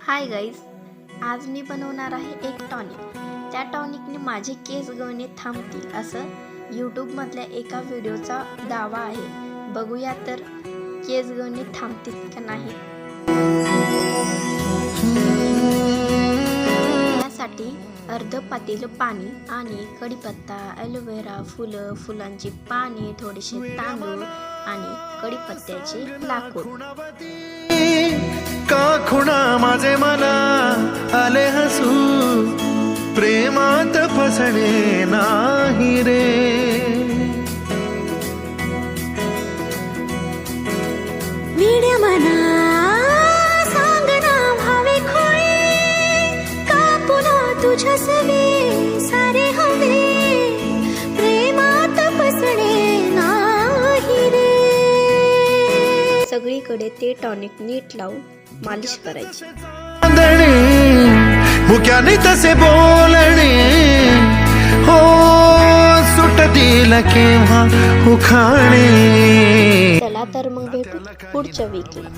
Hi guys, आज मी बनवणार आहे एक टॉनिक. त्या टॉनिकने माझे केस गळणे थांबतील असं यूट्यूबमधल्या एका व्हिडिओचा दावा आहे. बघूया तर केस गळणे थांबतील का नाही. यासाठी अर्ध पातेलं पाणी आणि कढीपत्ता, ॲलोवेरा, फुलं, फुलांची पाने, थोडेसे तांदूळ आणि कढीपत्त्याचे लाकूड. का खुणा माझे मला आले हसू, प्रेमात फसणे नाही रे. विड्या मना सांगना भावे खोळे, का पुन्हा तुझ्या सवे सारे हवे, प्रेमात फसणे नाही रे. सगळीकडे ते टॉनिक नीट लावून मालिश करायची. मुक्याने तसे बोलणे हो, सुटतील केव्हा उखाणे. चला तर मग भेटू पुढच्या वीकला.